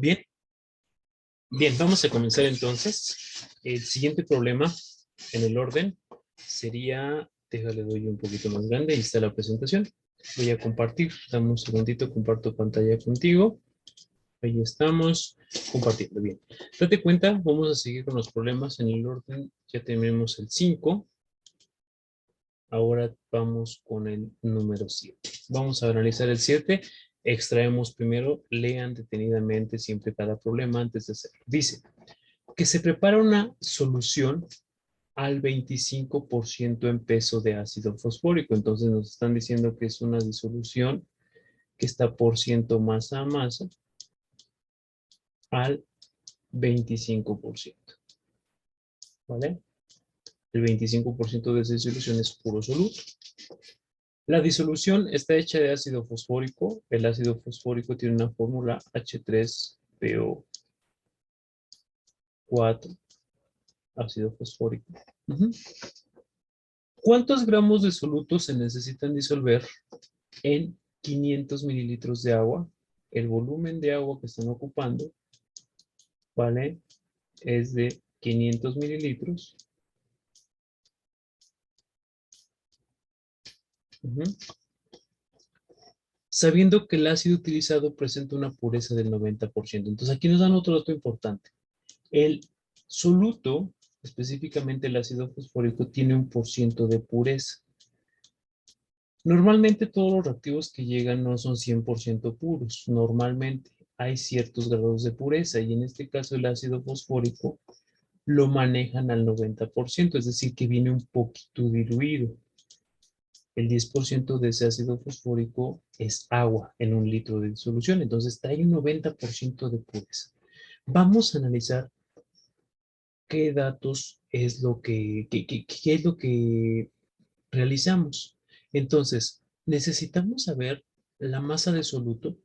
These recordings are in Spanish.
Bien, bien, vamos a comenzar entonces. El siguiente problema en el orden sería, déjale doy un poquito más grande, ahí está la presentación. Voy a compartir, dame un segundito, comparto pantalla contigo. Ahí estamos compartiendo, bien. Date cuenta, vamos a seguir con los problemas en el orden. Ya tenemos el 5. Ahora vamos con el número 7. Vamos a analizar el 7. Extraemos primero, lean detenidamente siempre cada problema antes de hacerlo. Dice que se prepara una solución al 25% en peso de ácido fosfórico. Entonces nos están diciendo que es una disolución que está por ciento masa a masa al 25%. ¿Vale? El 25% de esa disolución es puro soluto. La disolución está hecha de ácido fosfórico. El ácido fosfórico tiene una fórmula H3PO4, ácido fosfórico. ¿Cuántos gramos de soluto se necesitan disolver en 500 mililitros de agua? El volumen de agua que están ocupando, ¿vale? Es de 500 mililitros. Sabiendo que el ácido utilizado presenta una pureza del 90%. Entonces aquí nos dan otro dato importante. El soluto, específicamente el ácido fosfórico, tiene un porciento de pureza. Normalmente todos los reactivos que llegan no son 100% puros. Normalmente hay ciertos grados de pureza y en este caso el ácido fosfórico lo manejan al 90%, es decir, que viene un poquito diluido. El 10% de ese ácido fosfórico es agua en un litro de disolución, entonces trae un 90% de pureza. Vamos a analizar qué datos es lo qué es lo que realizamos. Entonces, necesitamos saber la masa de soluto,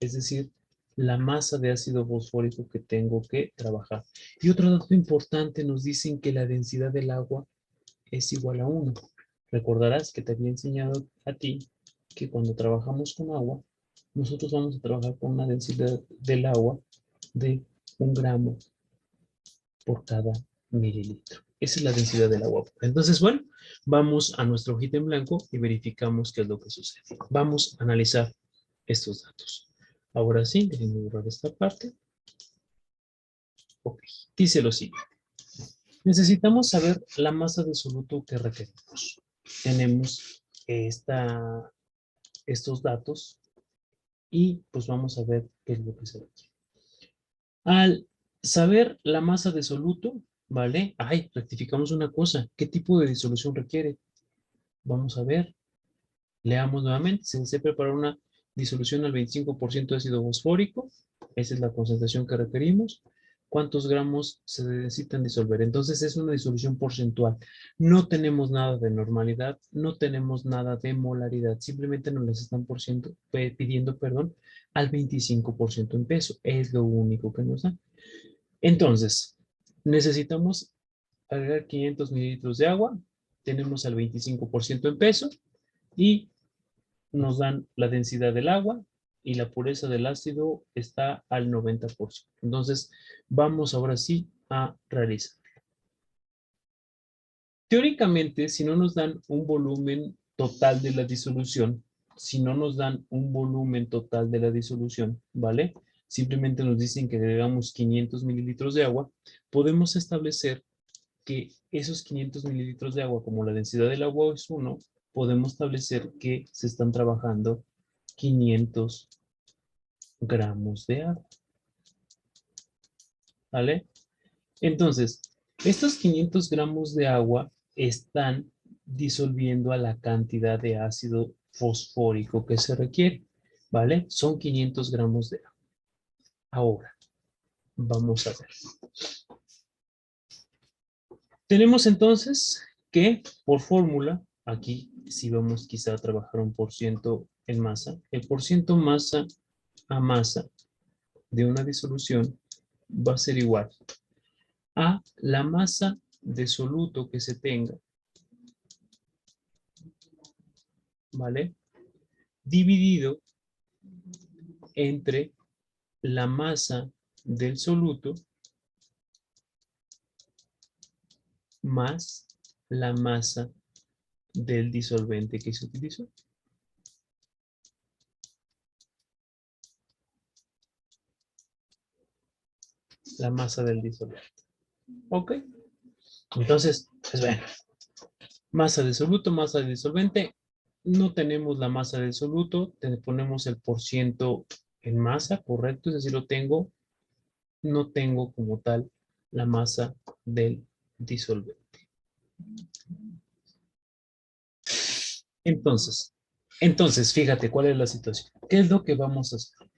es decir, la masa de ácido fosfórico que tengo que trabajar. Y otro dato importante, nos dicen que la densidad del agua es igual a 1. Recordarás que te había enseñado a ti que cuando trabajamos con agua, nosotros vamos a trabajar con una densidad del agua de 1 gramo por cada mililitro. Esa es la densidad del agua. Entonces, bueno, vamos a nuestra hojita en blanco y verificamos qué es lo que sucede. Vamos a analizar estos datos. Ahora sí, déjenme borrar esta parte. Ok, dice lo siguiente. Necesitamos saber la masa de soluto que requerimos. Tenemos estos datos y pues vamos a ver qué es lo que se requiere. Al saber la masa de soluto, ¿vale? Ay, rectificamos una cosa. ¿Qué tipo de disolución requiere? Vamos a ver. Leamos nuevamente. Se desea preparar una disolución al 25% de ácido fosfórico. Esa es la concentración que requerimos. ¿Cuántos gramos se necesitan disolver? Entonces es una disolución porcentual. No tenemos nada de normalidad, no tenemos nada de molaridad. Simplemente nos las están pidiendo, perdón, al 25% en peso. Es lo único que nos dan. Entonces, necesitamos agregar 500 mililitros de agua. Tenemos al 25% en peso y nos dan la densidad del agua y la pureza del ácido está al 90%. Entonces, vamos ahora sí a realizar. Teóricamente, si no nos dan un volumen total de la disolución, si no nos dan un volumen total de la disolución, ¿vale? Simplemente nos dicen que agregamos 500 mililitros de agua, podemos establecer que esos 500 mililitros de agua, como la densidad del agua es 1, podemos establecer que se están trabajando 500 gramos de agua. ¿Vale? Entonces, estos 500 gramos de agua están disolviendo a la cantidad de ácido fosfórico que se requiere. ¿Vale? Son 500 gramos de agua. Ahora, vamos a ver. Tenemos entonces que, por fórmula, aquí si vamos quizá a trabajar un porciento en masa, el porciento masa a masa de una disolución va a ser igual a la masa de soluto que se tenga, ¿vale? Dividido entre la masa del soluto más la masa del disolvente que se utilizó. La masa del disolvente. ¿Ok? Entonces, pues bueno, masa de soluto, masa de disolvente. No tenemos la masa del soluto, ponemos el porciento en masa, correcto, es decir, lo tengo, no tengo como tal la masa del disolvente. Entonces, fíjate cuál es la situación. ¿Qué es lo que vamos a hacer?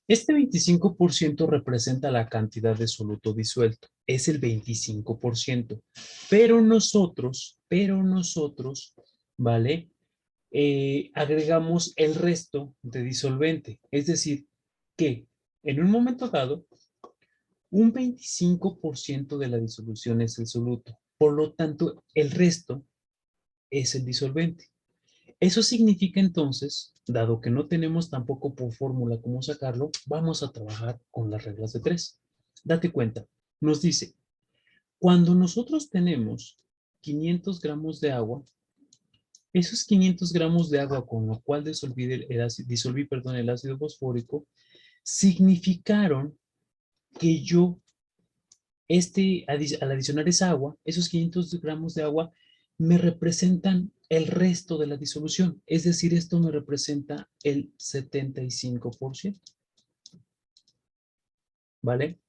Este 25% representa la cantidad de soluto disuelto. Es el 25%. Pero nosotros, ¿vale? Agregamos el resto de disolvente. Es decir, que en un momento dado, un 25% de la disolución es el soluto. Por lo tanto, el resto es el disolvente. Eso significa entonces, dado que no tenemos tampoco por fórmula cómo sacarlo, vamos a trabajar con las reglas de tres. Date cuenta, nos dice, cuando nosotros tenemos 500 gramos de agua, esos 500 gramos de agua con lo cual disolví el ácido fosfórico, significaron que yo, al adicionar esa agua, esos 500 gramos de agua me representan el resto de la disolución. Es decir, esto me representa el 75%. ¿Vale?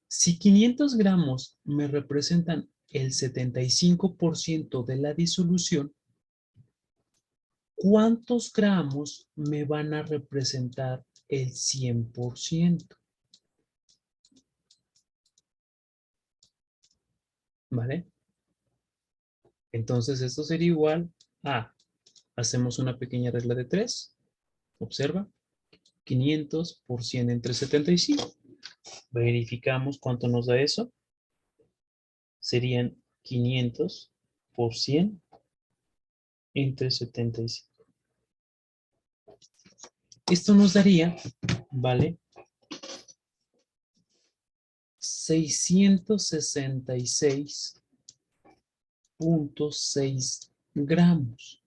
Si 500 gramos me representan el 75% de la disolución, ¿cuántos gramos me van a representar el 100%? ¿Vale? Entonces esto sería igual a, hacemos una pequeña regla de 3, observa, 500 por 100 entre 75. Verificamos cuánto nos da eso. Serían 500 por 100 entre 75. Esto nos daría, ¿vale? 666.6 gramos.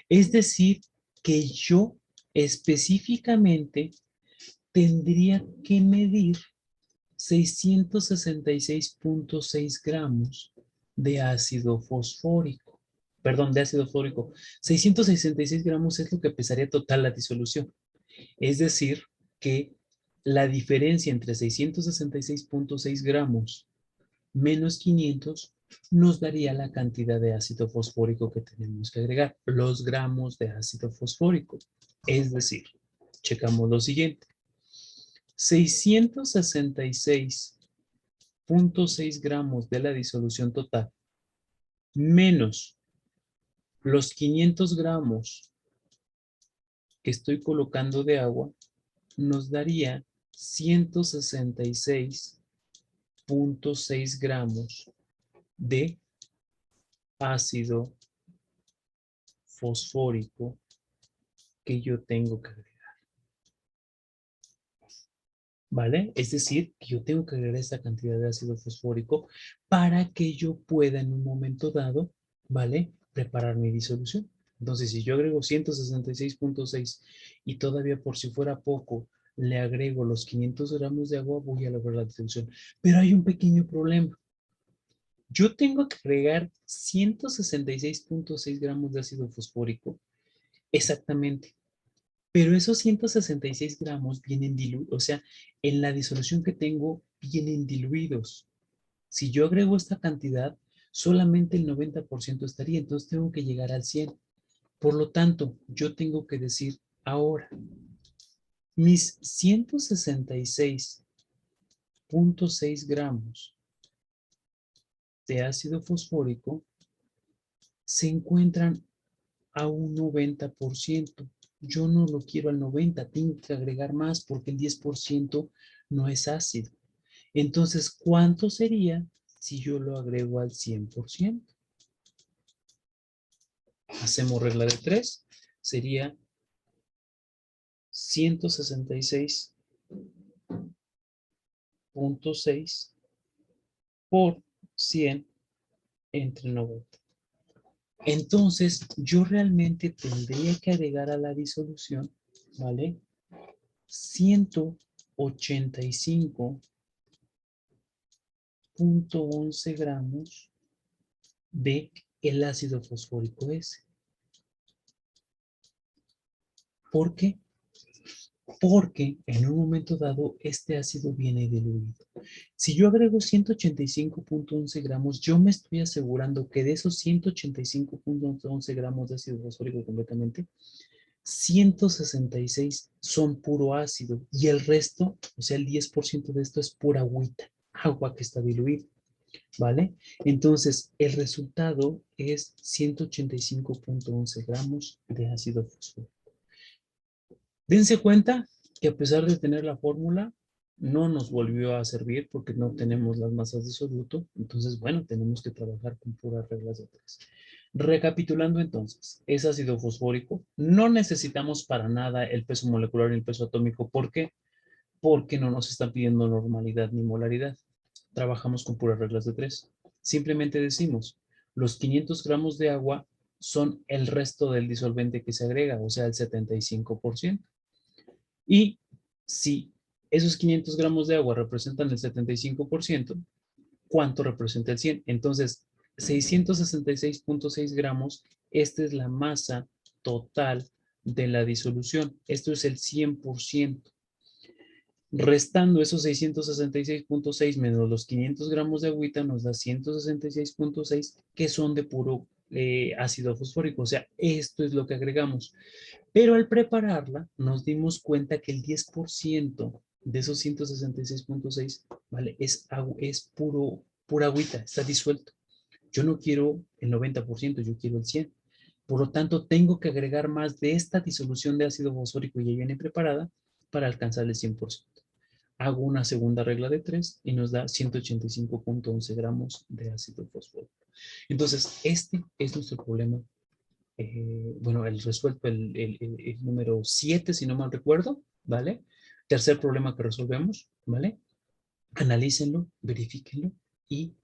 Es decir, que yo específicamente tendría que medir 666.6 gramos de ácido fosfórico. Perdón, de ácido fórico. 666 gramos es lo que pesaría total la disolución. Es decir, que la diferencia entre 666.6 gramos menos 500 nos daría la cantidad de ácido fosfórico que tenemos que agregar, los gramos de ácido fosfórico. Es decir, checamos lo siguiente. 666.6 gramos de la disolución total menos los 500 gramos que estoy colocando de agua nos daría 166.6 gramos de ácido fosfórico que yo tengo que agregar. ¿Vale? Es decir, que yo tengo que agregar esta cantidad de ácido fosfórico para que yo pueda en un momento dado, ¿vale? Preparar mi disolución. Entonces, si yo agrego 166.6 y todavía por si fuera poco, le agrego los 500 gramos de agua, voy a lograr la disolución. Pero hay un pequeño problema. Yo tengo que agregar 166.6 gramos de ácido fosfórico exactamente. Pero esos 166 gramos vienen diluidos, o sea, en la disolución que tengo vienen diluidos. Si yo agrego esta cantidad, solamente el 90% estaría, entonces tengo que llegar al 100. Por lo tanto, yo tengo que decir ahora, mis 166.6 gramos de ácido fosfórico se encuentran a un 90%. Yo no lo quiero al 90%, tengo que agregar más porque el 10% no es ácido. Entonces, ¿cuánto sería si yo lo agrego al 100%? Hacemos regla de 3, sería 166 0.6 por 100 entre 90. Entonces, yo realmente tendría que agregar a la disolución, ¿vale? 185.11 gramos de el ácido fosfórico S. ¿Por qué? Porque en un momento dado este ácido viene diluido. Si yo agrego 185.11 gramos, yo me estoy asegurando que de esos 185.11 gramos de ácido fosfórico completamente, 166 son puro ácido y el resto, o sea, el 10% de esto es pura agüita, agua que está diluida, ¿vale? Entonces, el resultado es 185.11 gramos de ácido fosfórico. Dense cuenta que a pesar de tener la fórmula, no nos volvió a servir porque no tenemos las masas de soluto. Entonces, bueno, tenemos que trabajar con puras reglas de tres. Recapitulando entonces, es ácido fosfórico. No necesitamos para nada el peso molecular ni el peso atómico. ¿Por qué? Porque no nos están pidiendo normalidad ni molaridad. Trabajamos con puras reglas de tres. Simplemente decimos, los 500 gramos de agua son el resto del disolvente que se agrega, o sea, el 75%. Y si esos 500 gramos de agua representan el 75%, ¿cuánto representa el 100? Entonces, 666.6 gramos, esta es la masa total de la disolución. Esto es el 100%. Restando esos 666.6 menos los 500 gramos de agüita nos da 166.6 que son de puro ácido fosfórico. O sea, esto es lo que agregamos. Pero al prepararla, nos dimos cuenta que el 10% de esos 166.6, ¿vale? Es pura agüita, está disuelto. Yo no quiero el 90%, yo quiero el 100%. Por lo tanto, tengo que agregar más de esta disolución de ácido fosfórico ya viene preparada para alcanzar el 100%. Hago una segunda regla de 3 y nos da 185.11 gramos de ácido fosfórico. Entonces, este es nuestro problema bueno, el resuelto, el número 7 si no mal recuerdo, ¿vale? Tercer problema que resolvemos, ¿vale? Analícenlo, verifíquenlo y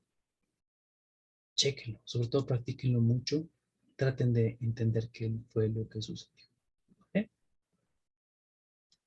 chéquenlo. Sobre todo, practíquenlo mucho. Traten de entender qué fue lo que sucedió.